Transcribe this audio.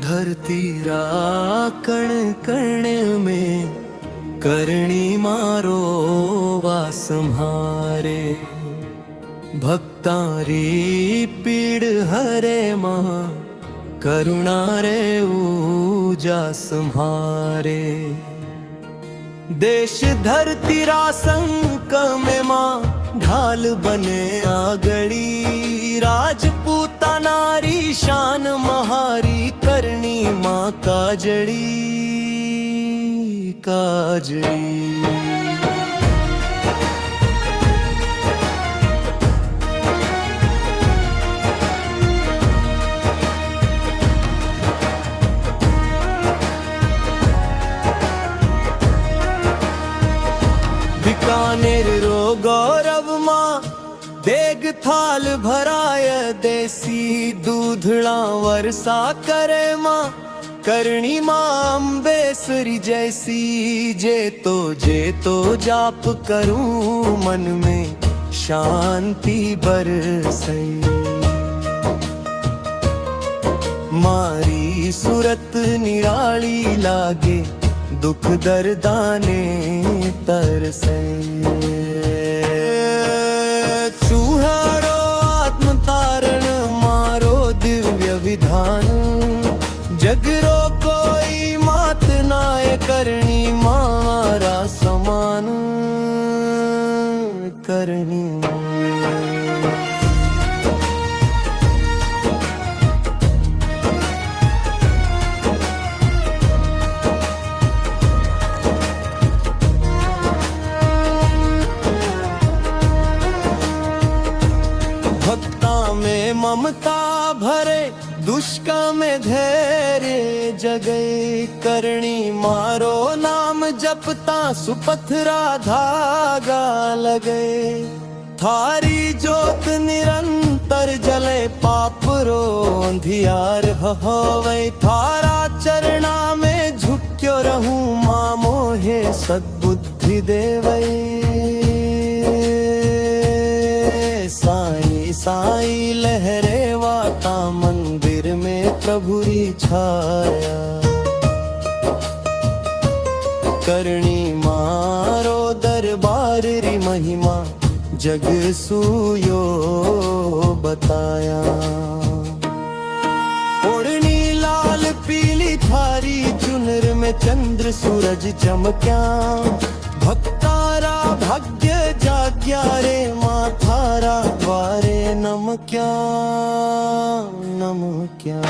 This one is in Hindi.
धरती रा कण कण में करणी मारो वास म्हारे। भक्तारी पीड़ हरे मां करुणा रे ऊजा सम्हारे। देश धरती रा संकम मां ढाल बने आगड़ी। राजपूता नारी शान महारी करणी मां काजड़ी काजड़ी। बीकानेर रो गौरव मां देग थाल भराय देसी। दूधड़ा वर्षा करे मां करणी मां अम्बेसरी जैसी। जे तो जाप करूं मन में शांति बरसई। मारी सूरत निराली लागे दुख दर्दाने तरसे। चूहाड़ो आत्म तारण मारो दिव्य विधान। जगरो कोई मात नाय करणी मारा समान करणी। भक्ता में ममता भरे दुष्का में धैर्य जगे। करणी मारो नाम जपता सुपथरा धागा लगे। थारी जोत निरंतर जले पाप रो अंधियार होवे। थारा चरणा में झुक्यो रहूं मां मोहे सद्बुद्धि देवै। साई साई लहरे वाता मंदिर में प्रभु री छाया। करणी मारो दरबार री महिमा जग सुयो बताया। ओढ़नी लाल पीली थारी चुनर में चंद्र सूरज चमक्या। भक्तारा भाग्य जाग्या रे मां थारा द्वारे नमक्या नमक्या।